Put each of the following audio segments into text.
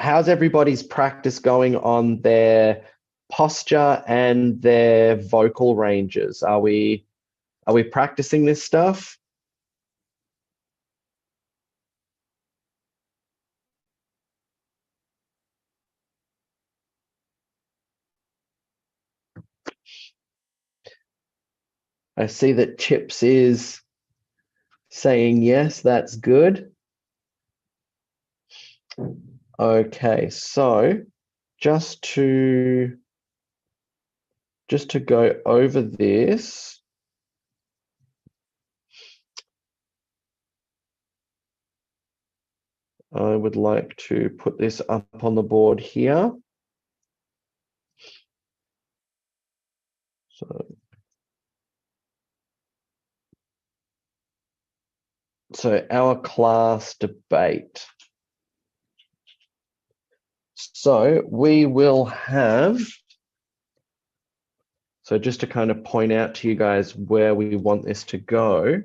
how's everybody's practice going on their posture and their vocal ranges? Are we practicing this stuff? I see that Chips is saying yes, that's good. Okay, so just to go over this, I would like to put this up on the board here. So our class debate. So we will have, so just to kind of point out to you guys where we want this to go.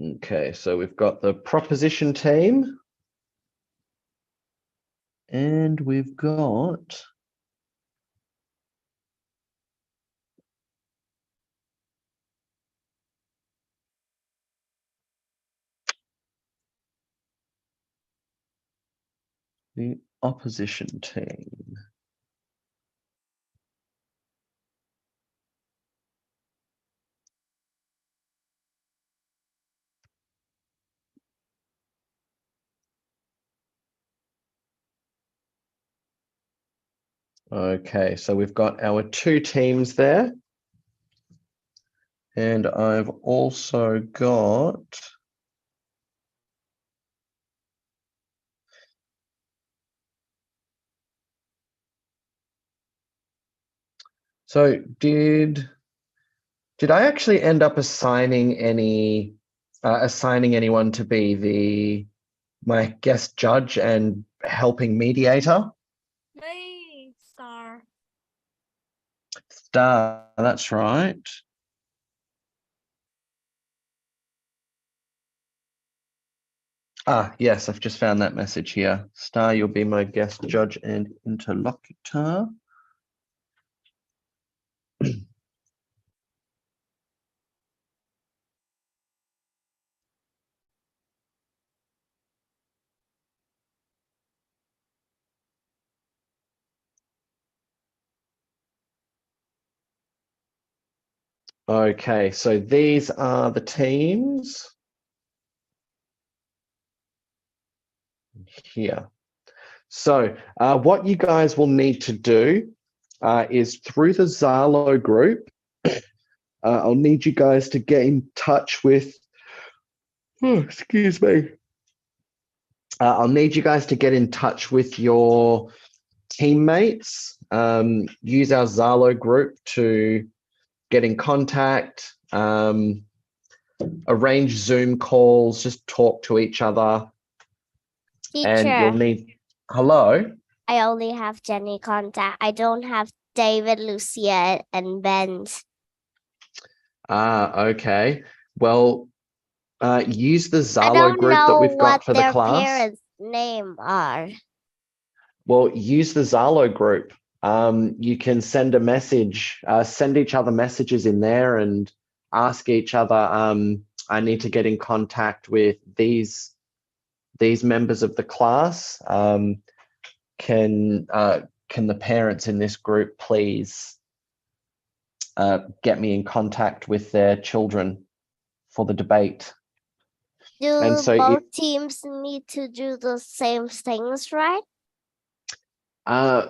Okay, so we've got the proposition team. And we've got the opposition team. Okay, so we've got our two teams there. And I've also got so did I actually end up assigning anyone to be my guest judge and helping mediator? Hey, Star. Star, that's right. Ah, yes, I've just found that message here. Star, you'll be my guest judge and interlocutor. Okay, so these are the teams here. So what you guys will need to do is through the Zalo group, I'll need you guys to get in touch with, excuse me. I'll need you guys to get in touch with your teammates. Use our Zalo group to get in contact, arrange Zoom calls, just talk to each other. Teacher, and you'll need, hello? I only have Jenny contact. I don't have David, Lucia, and Ben's. Okay. Well, use the Zalo group that we've got for the class. I don't know what their parents' name are. Well, use the Zalo group. You can send a message, send each other messages in there and ask each other, I need to get in contact with these members of the class. Can the parents in this group please get me in contact with their children for the debate? Do both teams need to do the same things, right?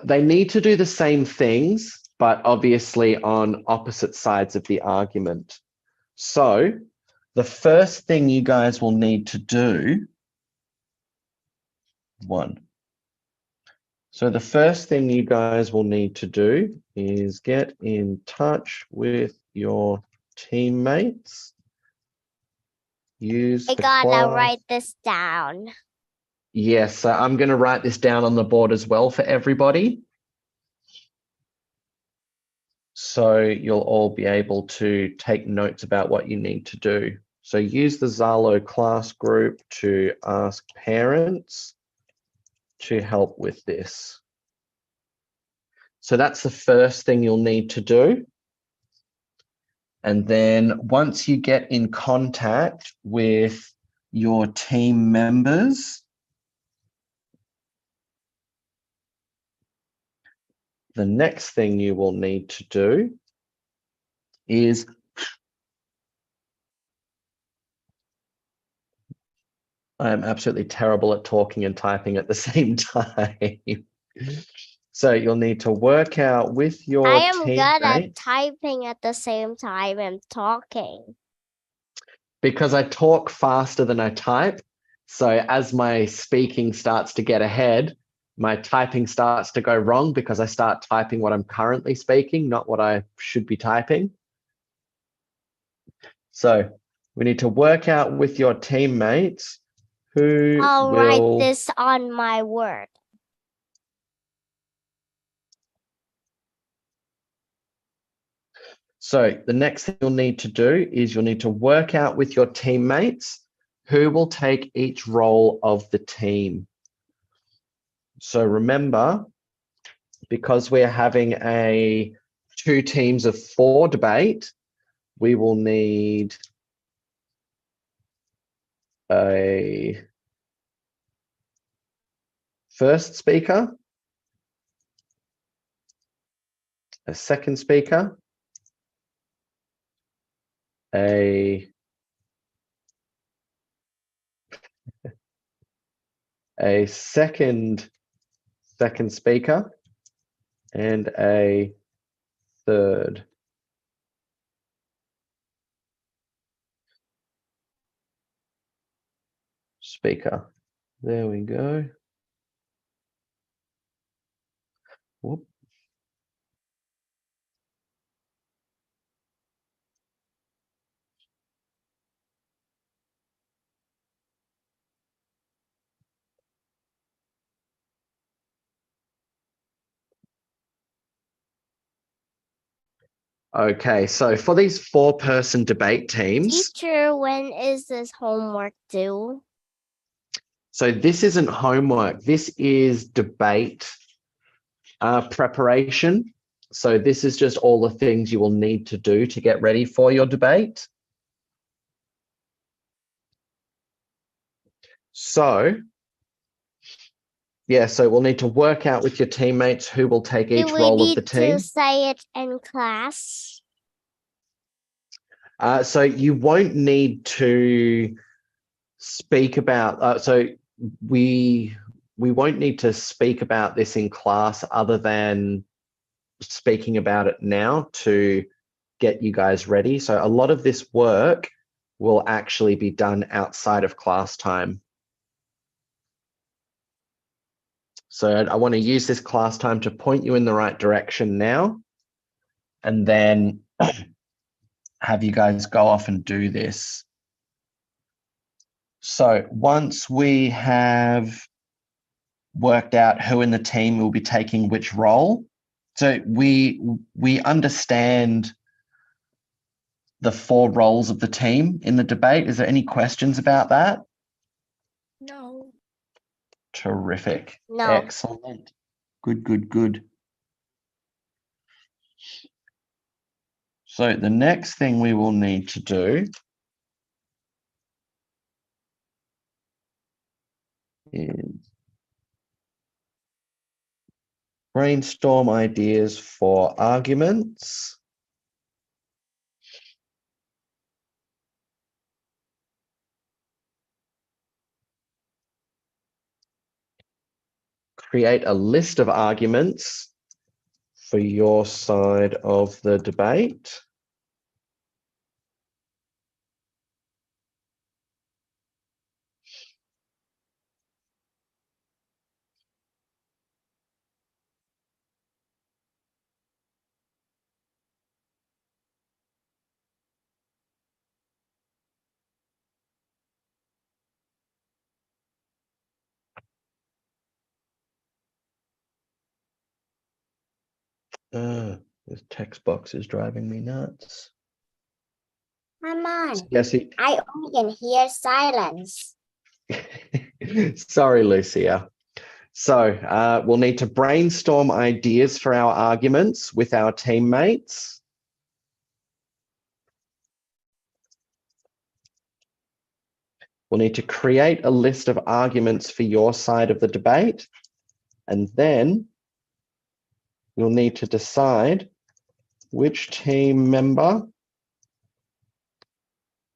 They need to do the same things, but obviously on opposite sides of the argument. So the first thing you guys will need to do, So the first thing you guys will need to do is get in touch with your teammates. Use I the gotta class. write this down. Yes, so I'm going to write this down on the board as well for everybody. So you'll all be able to take notes about what you need to do. So use the Zalo class group to ask parents to help with this. So that's the first thing you'll need to do. And then once you get in contact with your team members, the next thing you will need to do is I am absolutely terrible at talking and typing at the same time. So you'll need to work out with your I am good at teammates. typing at the same time and talking. Because I talk faster than I type. So as my speaking starts to get ahead, my typing starts to go wrong because I start typing what I'm currently speaking, not what I should be typing. So we need to work out with your teammates who I'll write will. this on my Word. So the next thing you'll need to do is you'll need to work out with your teammates who will take each role of the team. So remember, because we're having a 2 teams of 4 debate, we will need a first speaker, a second speaker, a second speaker, and a third speaker. There we go. Whoop. Okay, so for these 4-person debate teams, Teacher, when is this homework due? so this isn't homework, this is debate preparation. So this is just all the things you will need to do to get ready for your debate. So, yeah, so we'll need to work out with your teammates who will take each role of the team. Do we need to say it in class? So you won't need to speak about, so we won't need to speak about this in class other than speaking about it now to get you guys ready. So a lot of this work will actually be done outside of class time. So I want to use this class time to point you in the right direction now, and then have you guys go off and do this. So once we have worked out who in the team will be taking which role, so we understand the 4 roles of the team in the debate. Is there any questions about that? No. Terrific. No. Excellent. Good, good, good. So the next thing we will need to do is brainstorm ideas for arguments. Create a list of arguments for your side of the debate. This text box is driving me nuts. Come on. Yes. I only can hear silence. Sorry, Lucia. So we'll need to brainstorm ideas for our arguments with our teammates. We'll need to create a list of arguments for your side of the debate. And then you'll need to decide which team member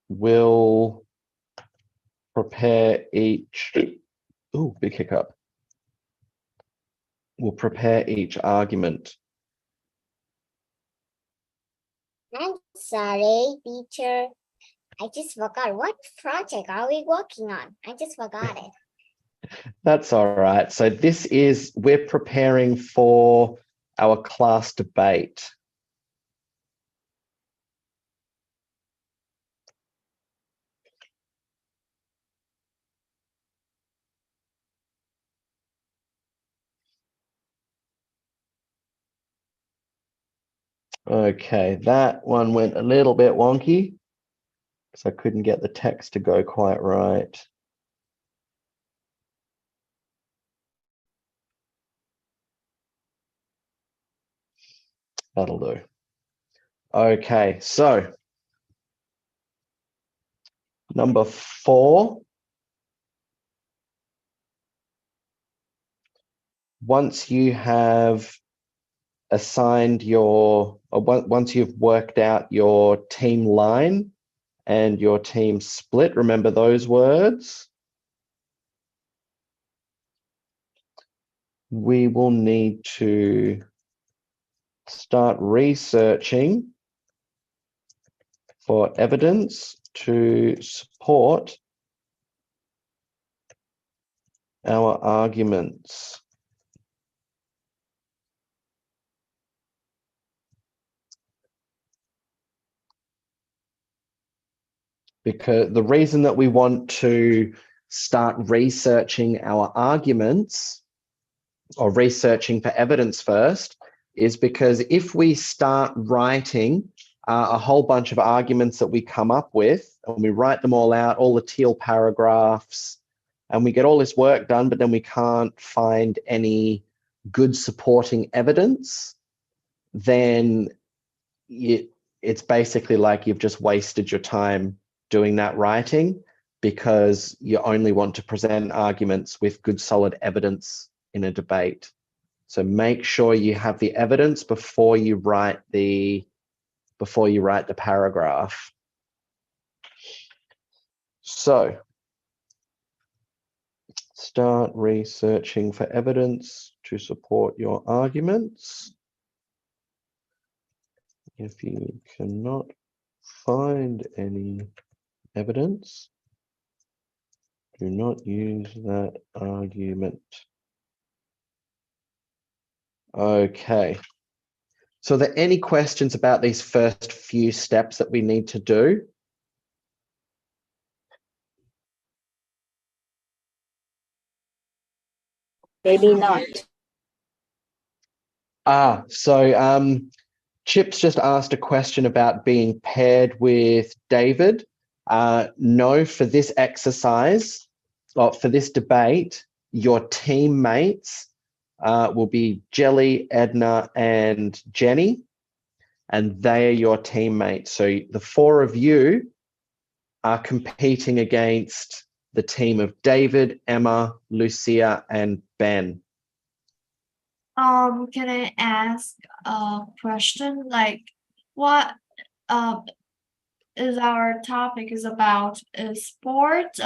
will prepare each, big hiccup. Will prepare each argument. I'm sorry, teacher. I just forgot. What project are we working on? I just forgot it. That's all right. So we're preparing for our class debate. Okay, that one went a little bit wonky because I couldn't get the text to go quite right. That'll do. Okay, so number 4. Once you have assigned once you've worked out your team line and your team split, remember those words? We will need to start researching for evidence to support our arguments. Because the reason that we want to start researching our arguments or researching for evidence first is because if we start writing a whole bunch of arguments that we come up with and we write them all out, all the teal paragraphs, and we get all this work done, but then we can't find any good supporting evidence, then it's basically like you've just wasted your time doing that writing because you only want to present arguments with good solid evidence in a debate. So make sure you have the evidence before you write the paragraph. So start researching for evidence to support your arguments. If you cannot find any evidence, do not use that argument. Okay. So are there any questions about these first few steps that we need to do? Maybe not. So Chips just asked a question about being paired with David. No, for this exercise, or for this debate, your teammates will be Jelly, Edna, and Jenny, and they are your teammates. So the 4 of you are competing against the team of David, Emma, Lucia, and Ben. Can I ask a question? Like, what is our topic is about? Is sport?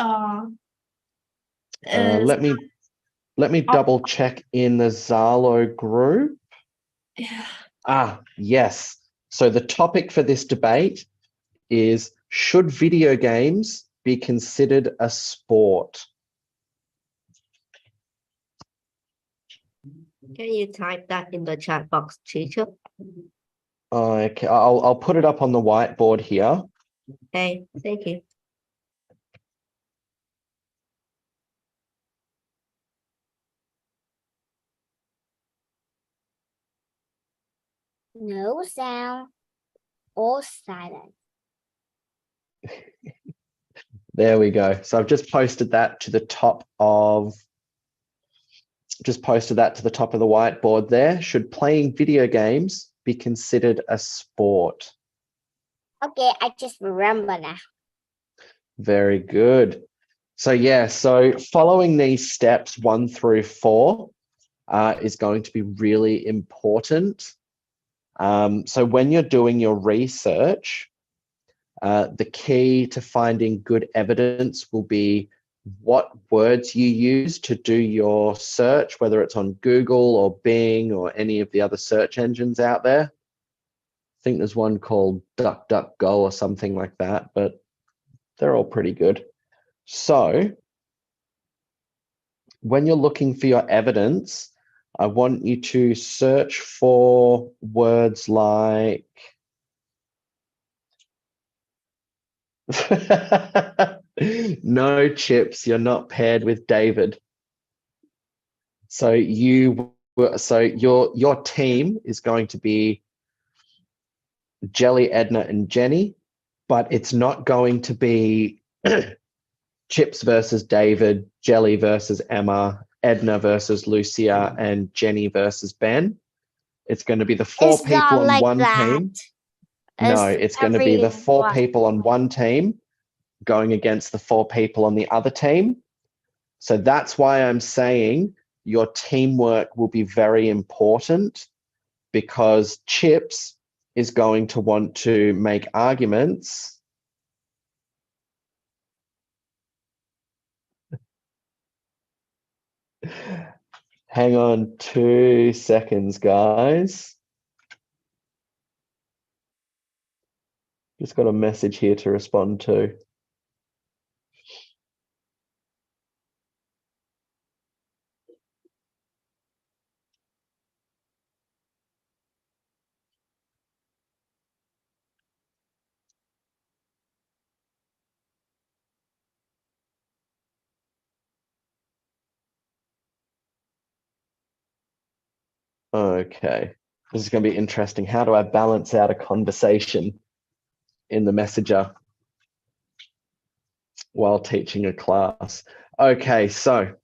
Let me double check in the Zalo group. Yeah. Yes. So the topic for this debate is, should video games be considered a sport? Can you type that in the chat box, teacher? Okay, I'll put it up on the whiteboard here. Hey, thank you. No sound. All silent. There we go. So I've just posted that to the top of the whiteboard there. Should playing video games be considered a sport? Okay, I just remember now. Very good. So following these steps 1 through 4 is going to be really important. So when you're doing your research, the key to finding good evidence will be what words you use to do your search, whether it's on Google or Bing or any of the other search engines out there. I think there's one called DuckDuckGo or something like that, but they're all pretty good. So when you're looking for your evidence, I want you to search for words like no, Chips, you're not paired with David. So your team is going to be Jelly, Edna, and Jenny, but it's not going to be Chips versus David, Jelly versus Emma, Edna versus Lucia, and Jenny versus Ben. It's going to be the 4 It's people not on like one that. team. No, it's going to be the 4 everyone. people on one team going against the 4 people on the other team. So that's why I'm saying your teamwork will be very important, because Chips is going to want to make arguments. Hang on 2 seconds, guys. Just got a message here to respond to. Okay, this is going to be interesting. How do I balance out a conversation in the messenger while teaching a class? Okay, so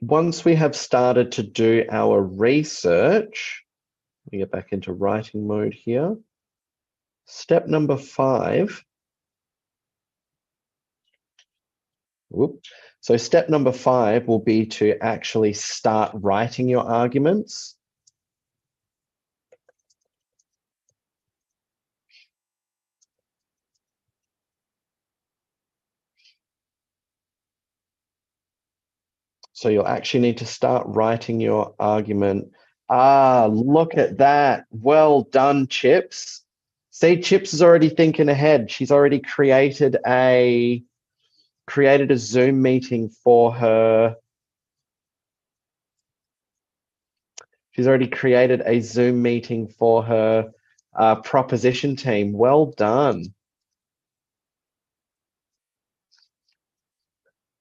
once we have started to do our research, we get back into writing mode here. Step number 5. Whoop. So step number 5 will be to actually start writing your arguments. So you'll actually need to start writing your argument. Ah, look at that. Well done, Chips. See, Chips is already thinking ahead. She's already created a Zoom meeting for her. She's already created a Zoom meeting for her proposition team. Well done.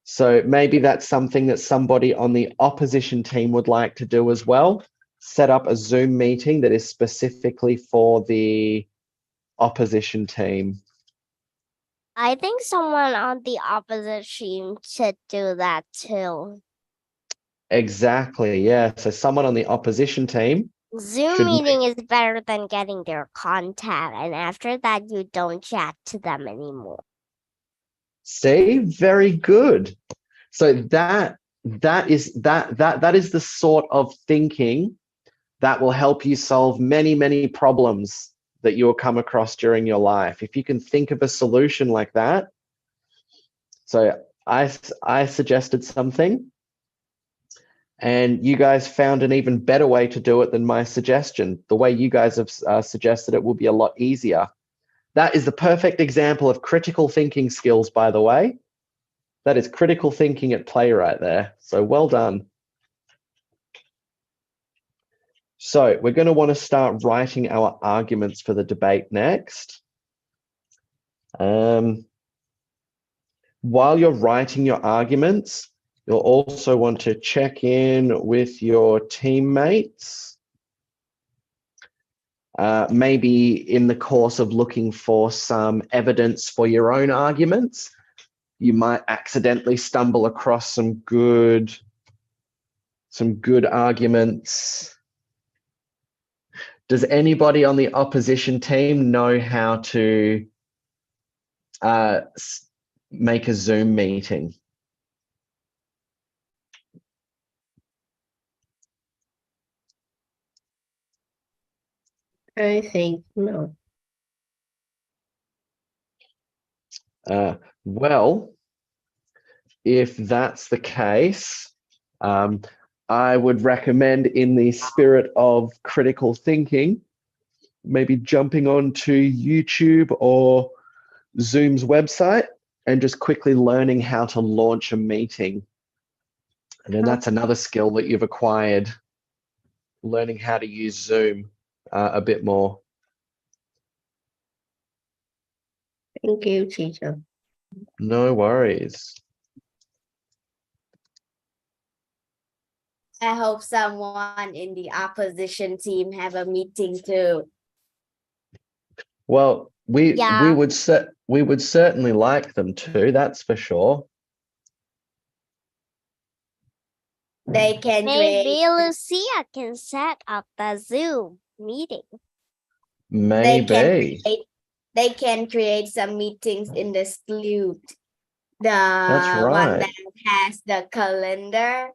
So maybe that's something that somebody on the opposition team would like to do as well. Set up a Zoom meeting that is specifically for the opposition team. I think someone on the opposite team should do that too. Exactly, yeah. So someone on the opposition team. Zoom should meeting is better than getting their contact, and after that you don't chat to them anymore. See, very good. So that is the sort of thinking that will help you solve many problems that you'll come across during your life. If you can think of a solution like that. So I suggested something, and you guys found an even better way to do it than my suggestion. The way you guys have suggested it will be a lot easier. That is the perfect example of critical thinking skills, by the way. That is critical thinking at play right there. So well done. So we're going to want to start writing our arguments for the debate next. While you're writing your arguments, You'll also want to check in with your teammates. Maybe in the course of looking for some evidence for your own arguments, you might accidentally stumble across some good arguments. Does anybody on the opposition team know how to make a Zoom meeting? I think no. Well, if that's the case, I would recommend, in the spirit of critical thinking, maybe jumping onto YouTube or Zoom's website and just quickly learning how to launch a meeting. And then that's another skill that you've acquired, learning how to use Zoom a bit more. Thank you, teacher. No worries. I hope someone in the opposition team have a meeting too. Well, we Yeah. would certainly like them to, that's for sure. They can create. Maybe Lucia can set up the Zoom meeting. Maybe. They can create some meetings in the Sloot. That's The one right. that has the calendar.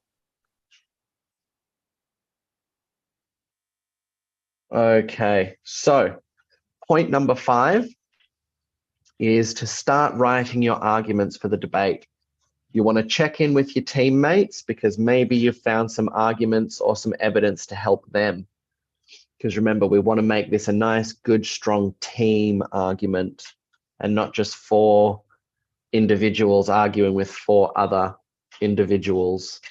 Okay, so point number 5 is to start writing your arguments for the debate. You want to check in with your teammates because maybe you've found some arguments or some evidence to help them. Because remember, we want to make this a nice, good, strong team argument and not just 4 individuals arguing with 4 other individuals.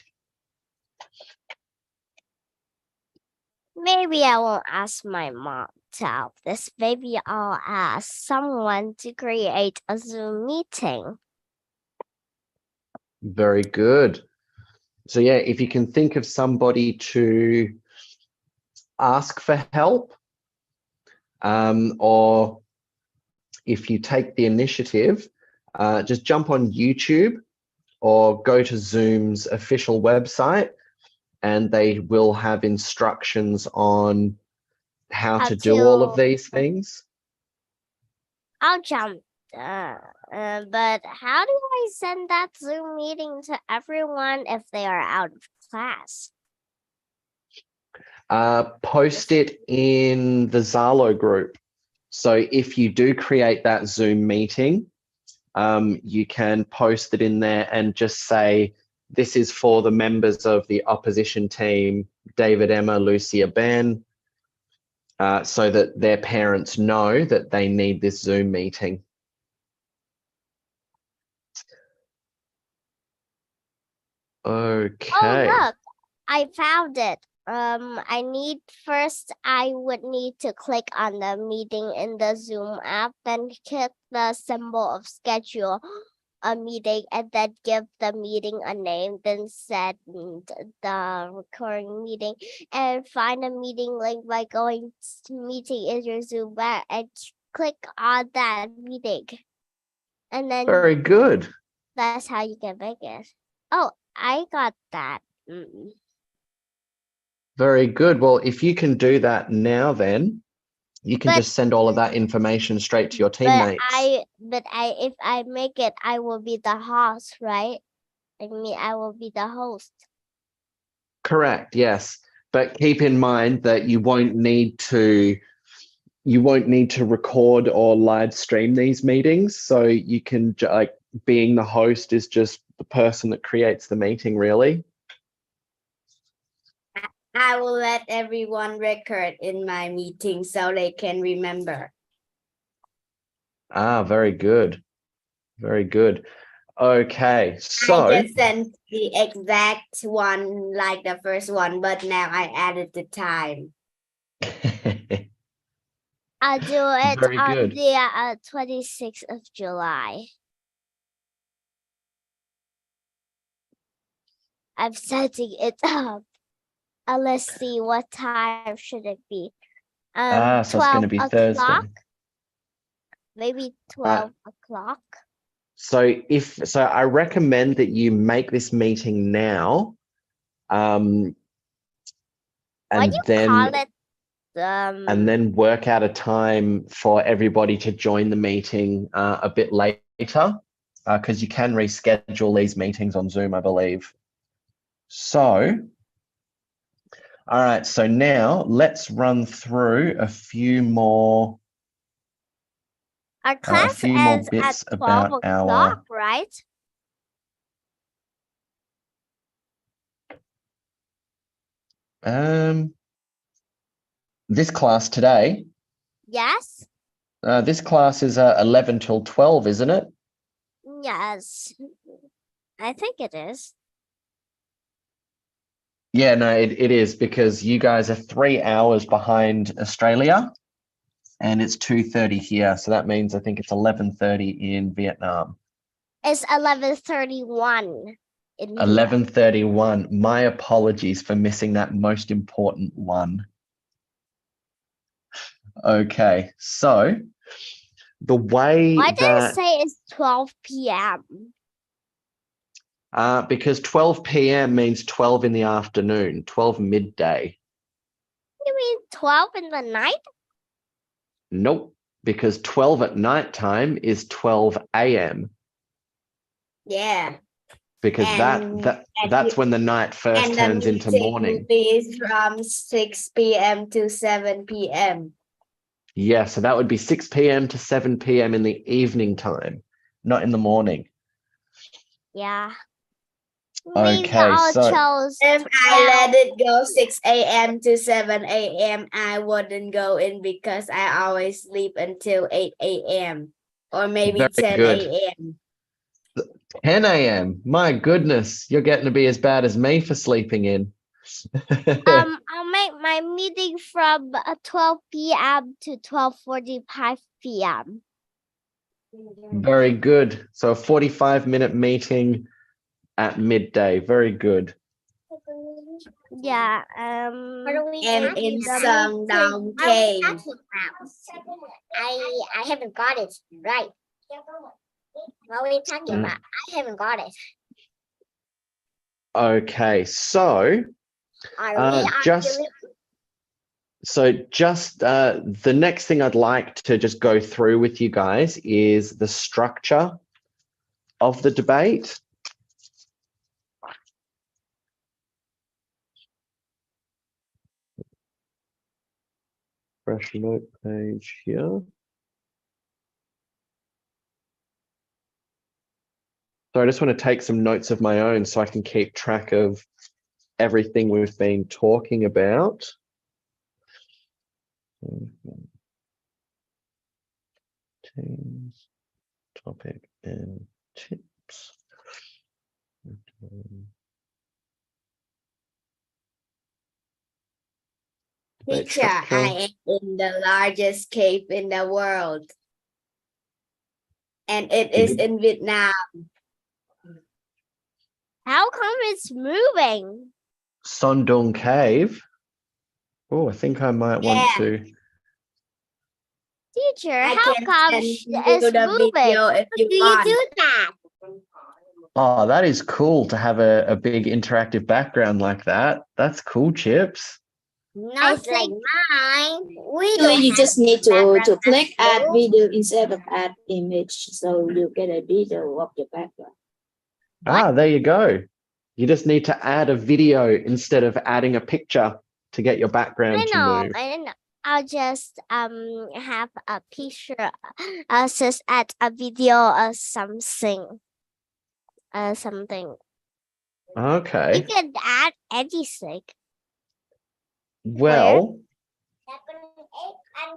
Maybe I won't ask my mom to help this. Maybe I'll ask someone to create a Zoom meeting. Very good. So yeah, if you can think of somebody to ask for help, or if you take the initiative, just jump on YouTube or go to Zoom's official website, and they will have instructions on how to do all of these things. I'll jump. But how do I send that Zoom meeting to everyone if they are out of class? Post it in the Zalo group. So if you do create that Zoom meeting, you can post it in there and just say, this is for the members of the opposition team, David, Emma, Lucia, Ben, so that their parents know that they need this Zoom meeting. Okay. Oh, look, I found it. I would need to click on the meeting in the Zoom app, then click the symbol of schedule a meeting, and then give the meeting a name, then set the recording meeting, and find a meeting link by going to meeting in your Zoom app and click on that meeting. And then Very good. that's how you can make it. Oh, I got that. Very good. Well, if you can do that now, then you can But- just send all of that information straight to your teammates. If I make it, I will be the host, right? I will be the host. Correct, yes. But keep in mind that you won't need to record or live stream these meetings. So you can, like, being the host is just the person that creates the meeting, really. I will let everyone record in my meeting so they can remember. Ah, very good. Very good. Okay, so I just sent the exact one like the first one, but now I added the time. I'll do it Very on good. the 26th of July. I'm setting it up. Let's see, what time should it be? So it's going to 12 be o'clock, Thursday. maybe 12 o'clock. So I recommend that you make this meeting now. What do And you then call it? and then work out a time for everybody to join the meeting a bit later, because you can reschedule these meetings on Zoom, I believe. So, all right, so now let's run through a few more Our class few more ends at bits 12 about our o'clock, right? this class today. Yes. This class is 11 till 12, isn't it? Yes. I think it is. Yeah, no, it is, because you guys are 3 hours behind Australia and it's 2:30 here. So that means I think it's 11:30 in Vietnam. It's 11:31 in here. 11:31. My apologies for missing that most important one. Okay, so the way Why did it that say it's 12 p.m.? because 12 p.m. means 12 in the afternoon, 12 midday. You mean 12 in the night? Nope, because 12 at night time is 12 a.m. Yeah. because And that's when the night first And turns the into meeting morning. is from 6 p.m. to 7 p.m. Yeah, so that would be 6 p.m. to 7 p.m. in the evening time, not in the morning. Yeah. Okay, Maybe I'll so- chose If 12. I let it go 6 a.m. to 7 a.m., I wouldn't go in because I always sleep until 8 a.m. or maybe Very 10 good. a.m. 10 a.m. My goodness, you're getting to be as bad as me for sleeping in. I'll make my meeting from 12 p.m. to 12:45 p.m. Very good. So a 45-minute meeting at midday. Very good. Yeah. And in the Sundown meeting- Cave. I haven't got it right. What are we talking Mm. about? I haven't got it. Okay, so just the next thing I'd like to just go through with you guys is the structure of the debate. Fresh note page here. So I just want to take some notes of my own so I can keep track of everything we've been talking about. Teams, topic, and tips. Debate Teacher, structure. I am in the largest cave in the world. And it is in Vietnam. How come it's moving? Sondong Cave. Oh, I think I might want Yeah. to. Teacher, I how can come send it's you the moving? video if you Do you want. do that? Oh, that is cool to have a big interactive background like that. That's cool, Chips. Not like mine. We So don't you have just need to background click add too. video instead of add image, so you get a video of your background. Ah, there you go. You just need to add a video instead of adding a picture to get your background to move. I know. I'll just have a picture, just add a video or something. Something. You Okay. can add anything. Well,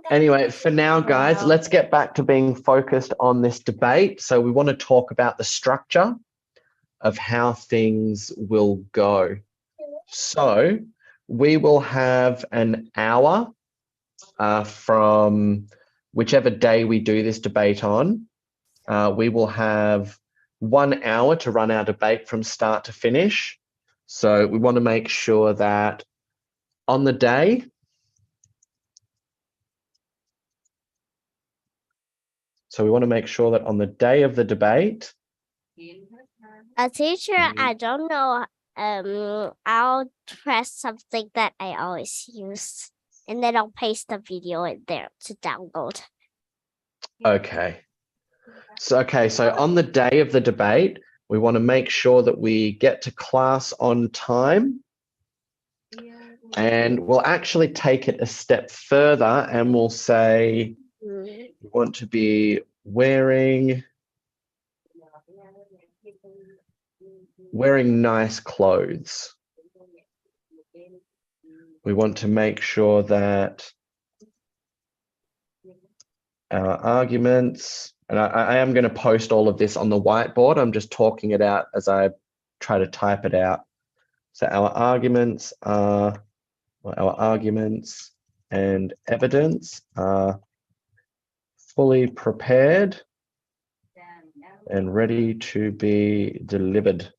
anyway, for now, guys, Wow. let's get back to being focused on this debate. So we want to talk about the structure of how things will go. So we will have an hour from whichever day we do this debate on. We will have 1 hour to run our debate from start to finish. So we want to make sure that on the day, so we want to make sure that on the day of the debate, A teacher, I don't know. I'll press something that I always use, and then I'll paste the video in there to download. okay. So on the day of the debate, we want to make sure that we get to class on time. And we'll actually take it a step further and we'll say we want to be wearing nice clothes. We want to make sure that our arguments, and I am going to post all of this on the whiteboard. I'm just talking it out as I try to type it out. So our arguments and evidence are fully prepared and ready to be delivered.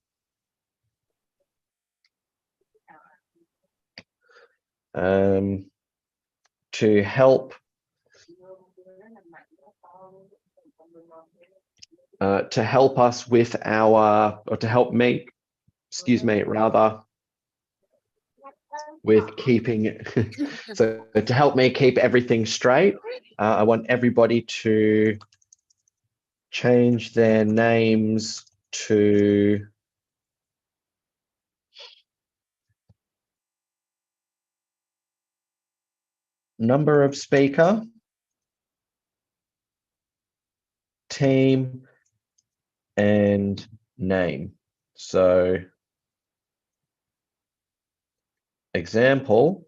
To help us with our, or to help me, excuse me, rather, with keeping, so to help me keep everything straight, I want everybody to change their names to number of speaker, team, and name. So example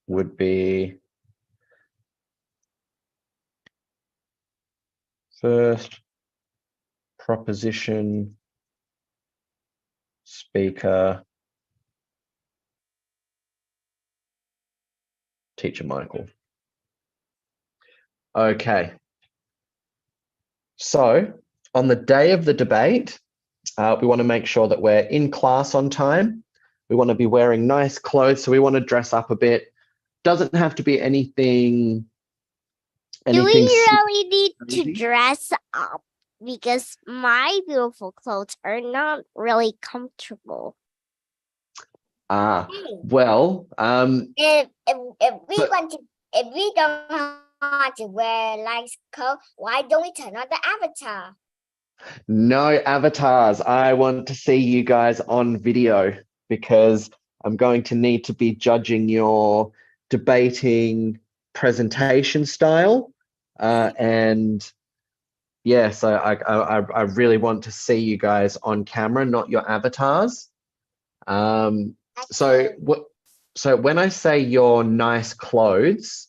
would be first proposition speaker, teacher Michael. Okay. So on the day of the debate, we want to make sure that we're in class on time. We want to be wearing nice clothes, so we want to dress up a bit. Doesn't have to be anything. Do we really need to crazy. dress up? Because my beautiful clothes are not really comfortable. Well, If we but- want to, if we don't want to wear nice coat, why don't we turn on the avatar? no avatars. I want to see you guys on video because I'm going to need to be judging your debating presentation style. And yeah, so I really want to see you guys on camera, not your avatars. So when I say your nice clothes,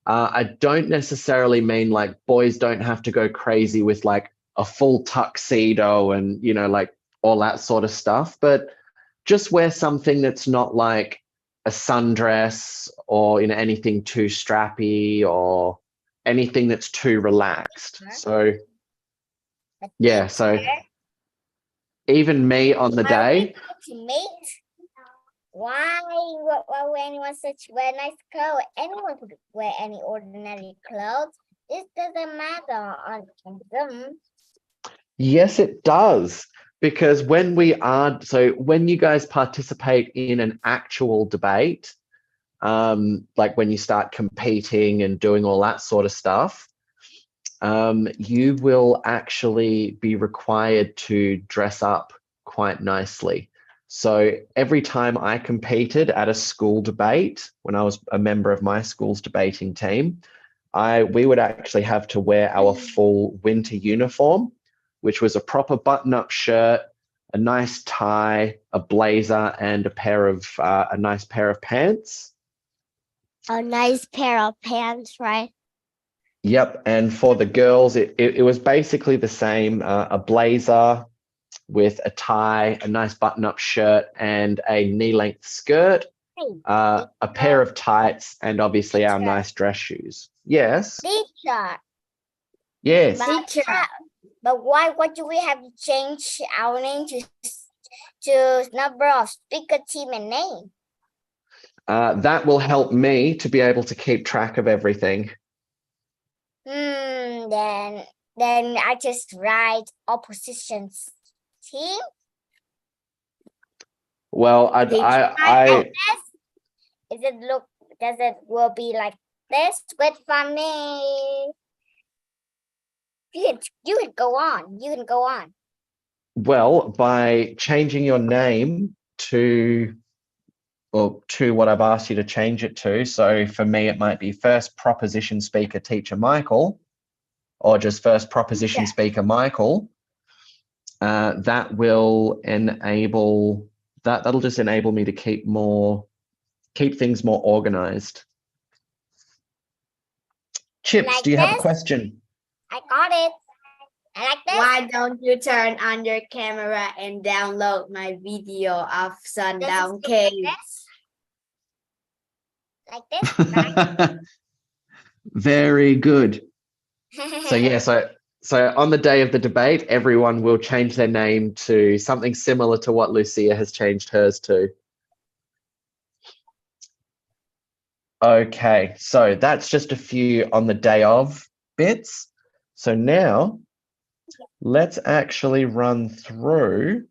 I don't necessarily mean like boys don't have to go crazy with like a full tuxedo and, you know, like all that sort of stuff, but just wear something that's not like a sundress or, you know, anything too strappy or anything that's too relaxed. So yeah, so even me on the day, Why would anyone such wear nice clothes? Anyone could wear any ordinary clothes. It doesn't matter on them. yes, it does. Because when you guys participate in an actual debate, like when you start competing and doing all that sort of stuff, you will actually be required to dress up quite nicely. So every time I competed at a school debate, when I was a member of my school's debating team, we would actually have to wear our full winter uniform, which was a proper button-up shirt, a nice tie, a blazer, and a nice pair of pants. A nice pair of pants, right? Yep, and for the girls, it was basically the same, a blazer with a tie, a nice button-up shirt, and a knee-length skirt, a pair of tights, and obviously our nice dress shoes. Yes. Teacher. Yes. But why do we have to change our name choose number of speaker, team, and name. That will help me to be able to keep track of everything. Then I just write opposition's team. Well, Like I this. Does it will be like this? Wait for me. You can go on. You can go on. well, by changing your name to what I've asked you to change it to. So for me, it might be first proposition speaker teacher Michael, or just first proposition speaker Michael. That will enable that'll just enable me to keep things more organized. Chips, Like do you have a this? question? I got it. I like this. Why don't you turn on your camera and download my video of Sundown Cave? Like this, right? Very good. So yeah, so on the day of the debate, everyone will change their name to something similar to what Lucia has changed hers to. Okay, so that's just a few on the day of bits. So now let's actually run through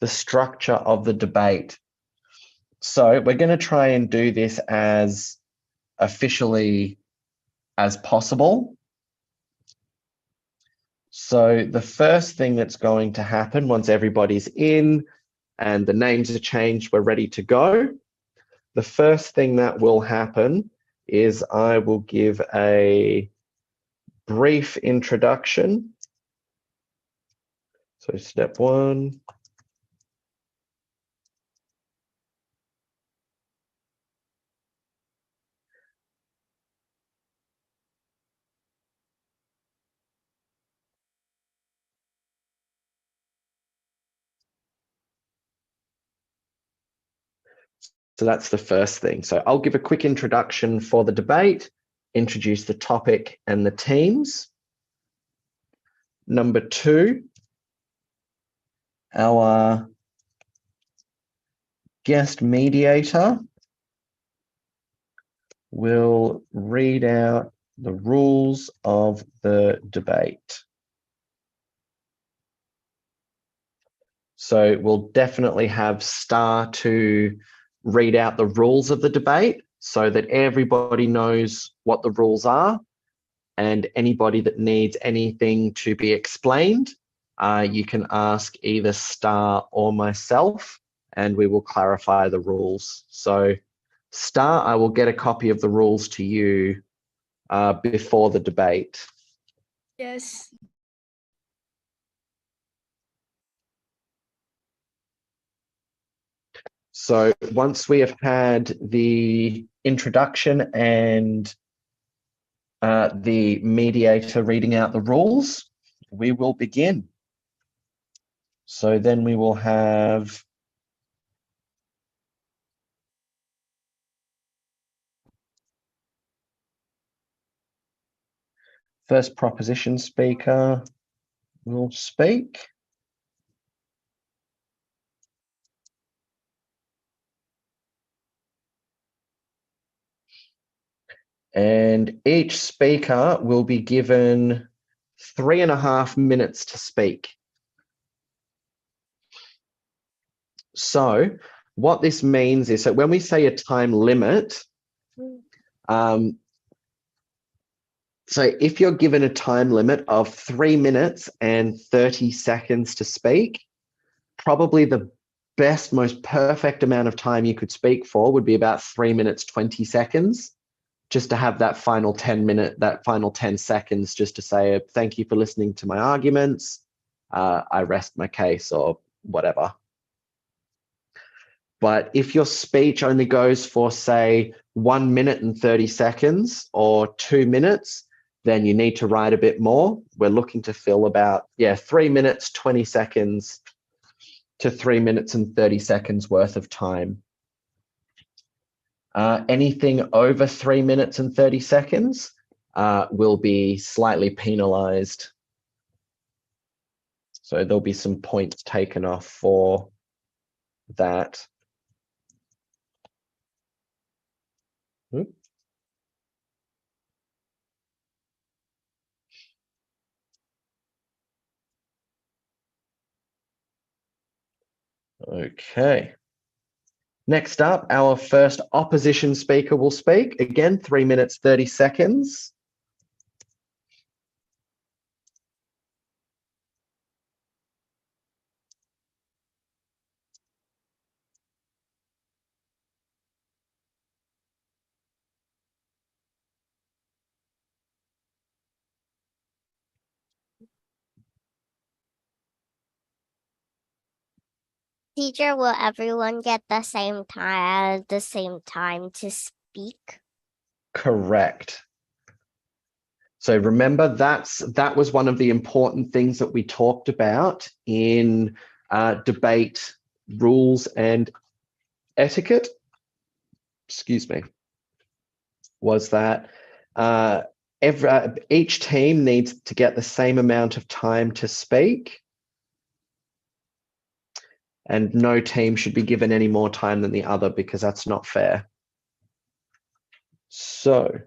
the structure of the debate. So we're going to try and do this as officially as possible. So the first thing that's going to happen once everybody's in and the names are changed, we're ready to go. The first thing that will happen is I will give a brief introduction. So step one. So that's the first thing. So I'll give a quick introduction for the debate, introduce the topic and the teams. Number two, our guest mediator will read out the rules of the debate. So we'll definitely have Star to read out the rules of the debate so that everybody knows what the rules are, and anybody that needs anything to be explained, you can ask either Star or myself and we will clarify the rules. So Star, I will get a copy of the rules to you before the debate. Yes. So once we have had the introduction and the mediator reading out the rules, we will begin. So then we will have first proposition speaker will speak. And each speaker will be given 3.5 minutes to speak. So what this means is that when we say a time limit, so if you're given a time limit of 3 minutes and 30 seconds to speak, probably the best, most perfect amount of time you could speak for would be about 3 minutes, 20 seconds. Just to have that final 10 seconds just to say, thank you for listening to my arguments. I rest my case or whatever. But if your speech only goes for, say, 1 minute and 30 seconds or 2 minutes, then you need to write a bit more. We're looking to fill about, 3 minutes, 20 seconds to 3 minutes and 30 seconds worth of time. Anything over 3 minutes and 30 seconds will be slightly penalized. So there'll be some points taken off for that. Okay. Next up, our first opposition speaker will speak. Again, 3 minutes, 30 seconds. Teacher, will everyone get the same time to speak? Correct. So remember, that was one of the important things that we talked about in debate rules and etiquette. Excuse me. Was that each team needs to get the same amount of time to speak, and no team should be given any more time than the other, because that's not fair. So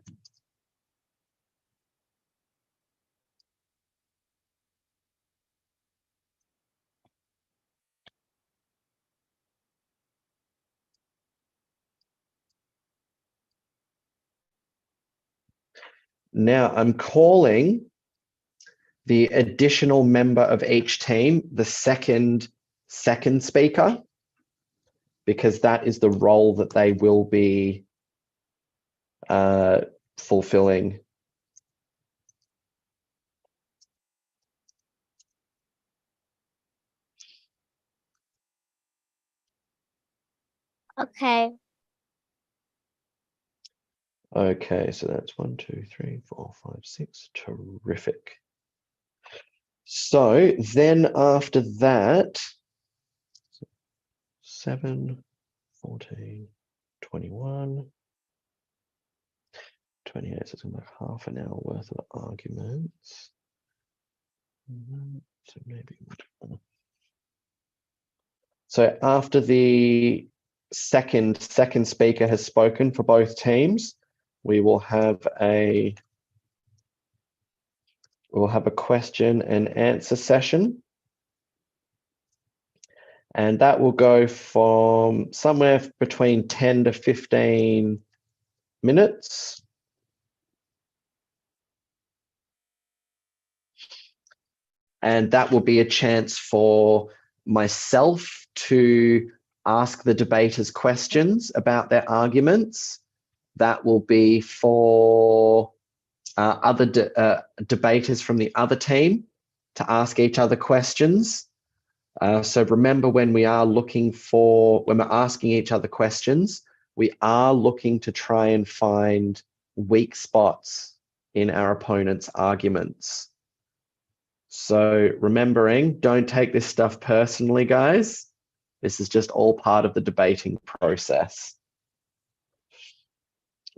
now I'm calling the additional member of each team the second speaker, because that is the role that they will be fulfilling. Okay. Okay, so that's 1, 2, 3, 4, 5, 6. Terrific. So then after that, 7, 14, 21, 28, so it's like half an hour worth of arguments. So maybe. So after the second speaker has spoken for both teams, we will have a question and answer session. And that will go from somewhere between 10 to 15 minutes. And that will be a chance for myself to ask the debaters questions about their arguments. That will be for other debaters from the other team to ask each other questions. So remember, when we're asking each other questions, we are looking to try and find weak spots in our opponent's arguments. So remembering, don't take this stuff personally, guys. This is just all part of the debating process.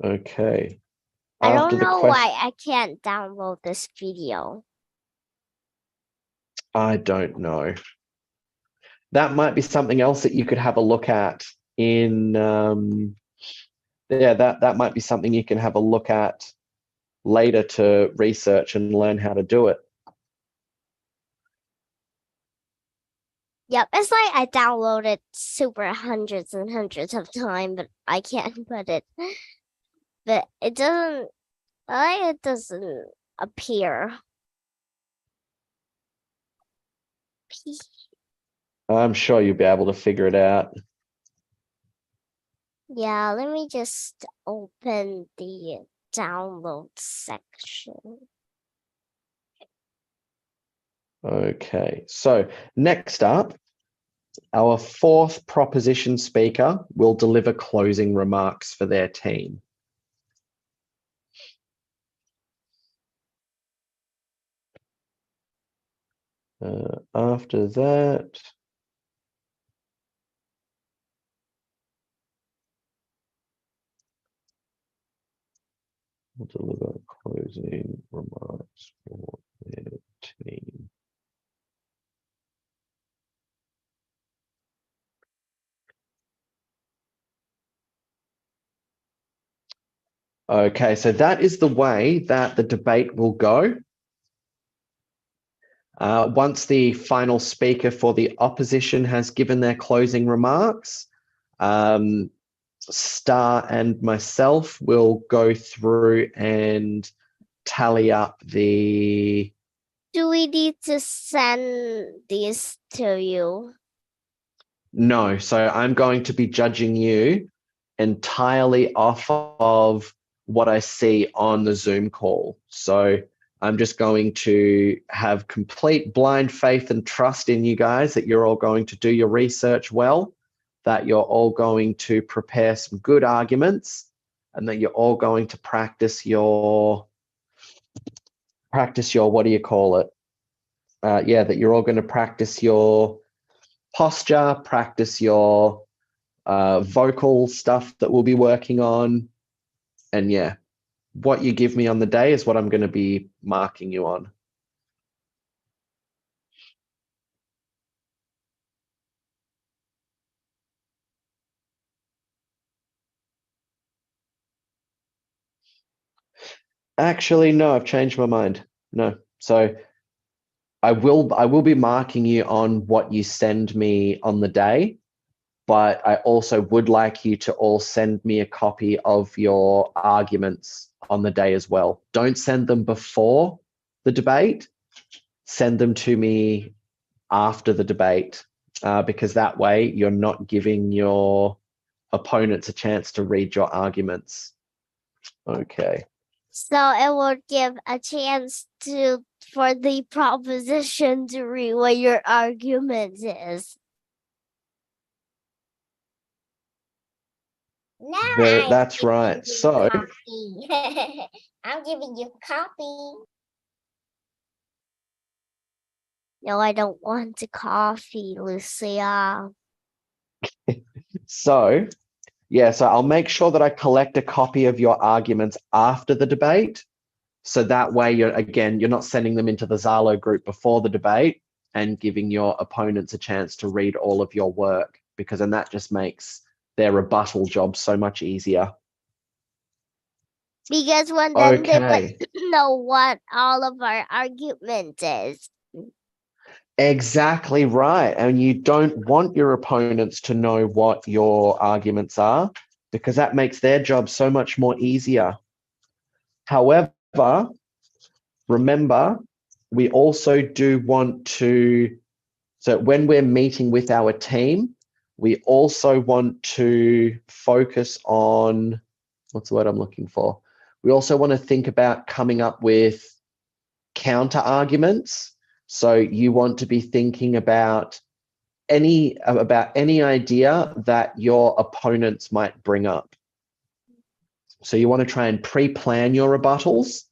Okay. I don't know why I can't download this video. I don't know. That might be something else that you could have a look at in, that might be something you can have a look at later to research and learn how to do it. Yep, it's like I downloaded super hundreds and hundreds of times, but I can't put it. But it doesn't appear. I'm sure you'll be able to figure it out. Yeah, let me just open the download section. Okay, so next up, our fourth proposition speaker will deliver closing remarks for their team. After that, we'll deliver closing remarks for their team. Okay, so that is the way that the debate will go. Once the final speaker for the opposition has given their closing remarks, Star and myself will go through and tally up the... Do we need to send these to you? No, so I'm going to be judging you entirely off of what I see on the Zoom call. So I'm just going to have complete blind faith and trust in you guys that you're all going to do your research well, that you're all going to prepare some good arguments, and that you're all going to practice your, what do you call it? Yeah, that you're all going to practice your posture, practice your vocal stuff that we'll be working on. And yeah, what you give me on the day is what I'm going to be marking you on. Actually, no, I've changed my mind. No. So I will be marking you on what you send me on the day, but I also would like you to all send me a copy of your arguments on the day as well. Don't send them before the debate. Send them to me after the debate, because that way you're not giving your opponents a chance to read your arguments. Okay. So it will give a chance for the proposition to read what your argument is. Now That's giving right. you So copy. I'm giving you copy. No, I don't want a coffee, Lucia. so yeah, so I'll make sure that I collect a copy of your arguments after the debate. So that way you're not sending them into the Zalo group before the debate and giving your opponents a chance to read all of your work, because then that just makes their rebuttal job so much easier. Because then they Okay. would know what all of our argument is. Exactly right. And you don't want your opponents to know what your arguments are, because that makes their job so much more easier. However, remember, we also do want to, so when we're meeting with our team, we also want to focus on, what's the word I'm looking for? We also want to think about coming up with counter arguments. So you want to be thinking about any idea that your opponents might bring up. So you want to try and pre-plan your rebuttals.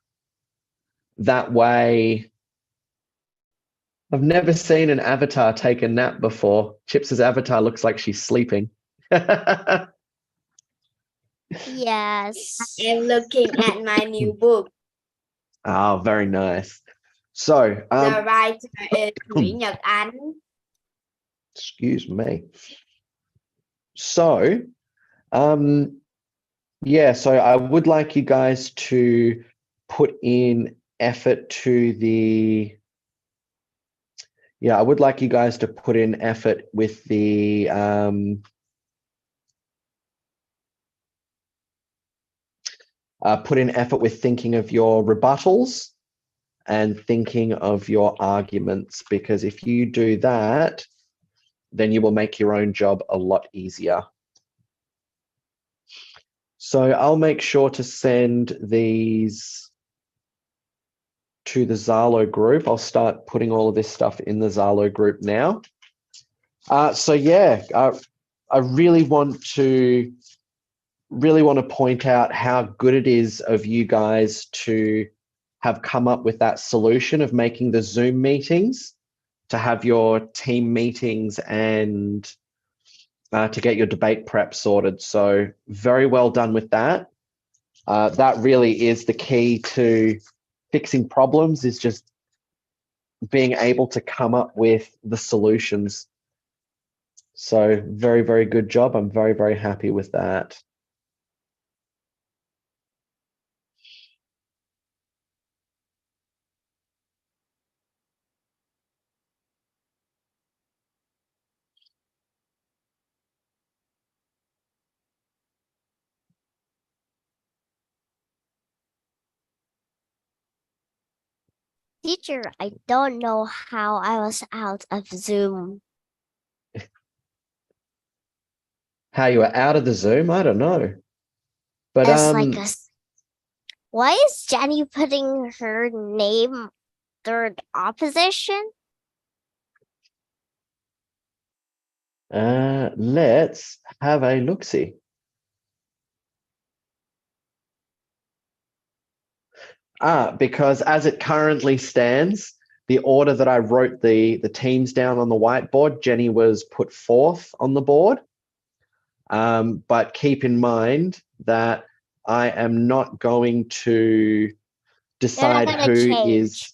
That way, I've never seen an avatar take a nap before. Chips's avatar looks like she's sleeping. Yes. I'm looking at my new book. Oh, very nice. So, The writer is Nguyễn Nhật Ánh. excuse me. So, yeah, so I would like you guys to put in effort to the, I would like you guys to put in effort with the, put in effort with thinking of your rebuttals and thinking of your arguments, because if you do that, then you will make your own job a lot easier. So I'll make sure to send these to the Zalo group. I'll start putting all of this stuff in the Zalo group now. So yeah, I really want to point out how good it is of you guys to have come up with that solution of making the Zoom meetings, to have your team meetings, and to get your debate prep sorted. So very well done with that. That really is the key to fixing problems, is just being able to come up with the solutions. So very, very good job. I'm very, very happy with that. Teacher, I don't know how I was out of Zoom. How you were out of the Zoom? I don't know. But As like why is Jenny putting her name third opposition? let's have a look-see. Because as it currently stands, the order that I wrote the teams down on the whiteboard, Jenny was put fourth on the board. But keep in mind that I am not going to decide gonna who change. is.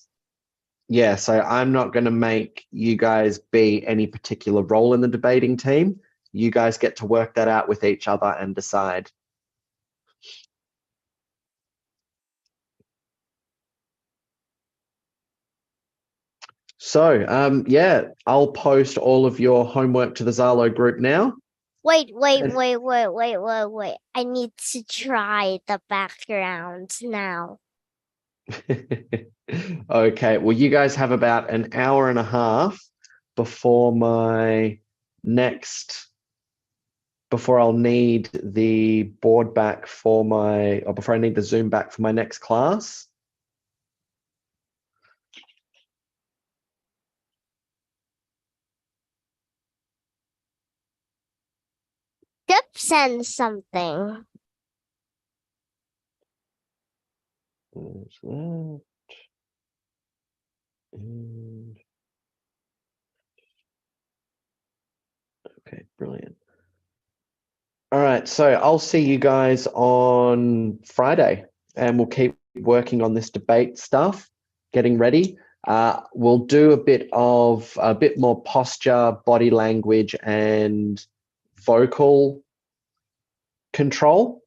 Yeah, so I'm not going to make you guys be any particular role in the debating team. You guys get to work that out with each other and decide. So, yeah, I'll post all of your homework to the Zalo group now. Wait. I need to try the background now. Okay, well, you guys have about an hour and a half before before I'll need the board back or before I need the Zoom back for my next class. Tip send something. There's that. And... Okay, brilliant. All right, so I'll see you guys on Friday, and we'll keep working on this debate stuff, getting ready. We'll do a bit more posture, body language, and vocal control.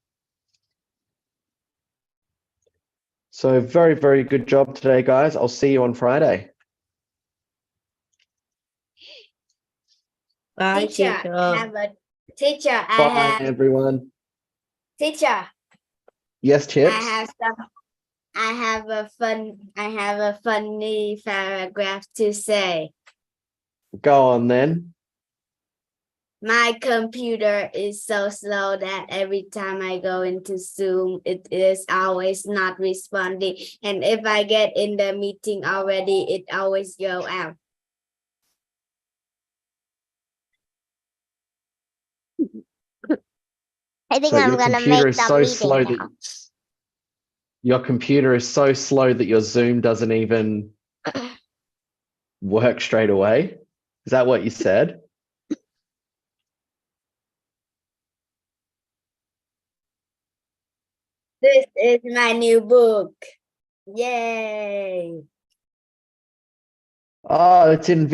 So very, very good job today, guys. I'll see you on Friday. Bye, Teacher, teacher. teacher, Bye, everyone. teacher, Yes, Chips. I have a funny paragraph to say. Go on then. My computer is so slow that every time I go into Zoom, it is always not responding. And if I get in the meeting already, it always go out. I think So I'm your gonna computer make is the so meeting slow now. that your computer is so slow that your Zoom doesn't even work straight away. Is that what you said? This is my new book. Yay! Oh, it's in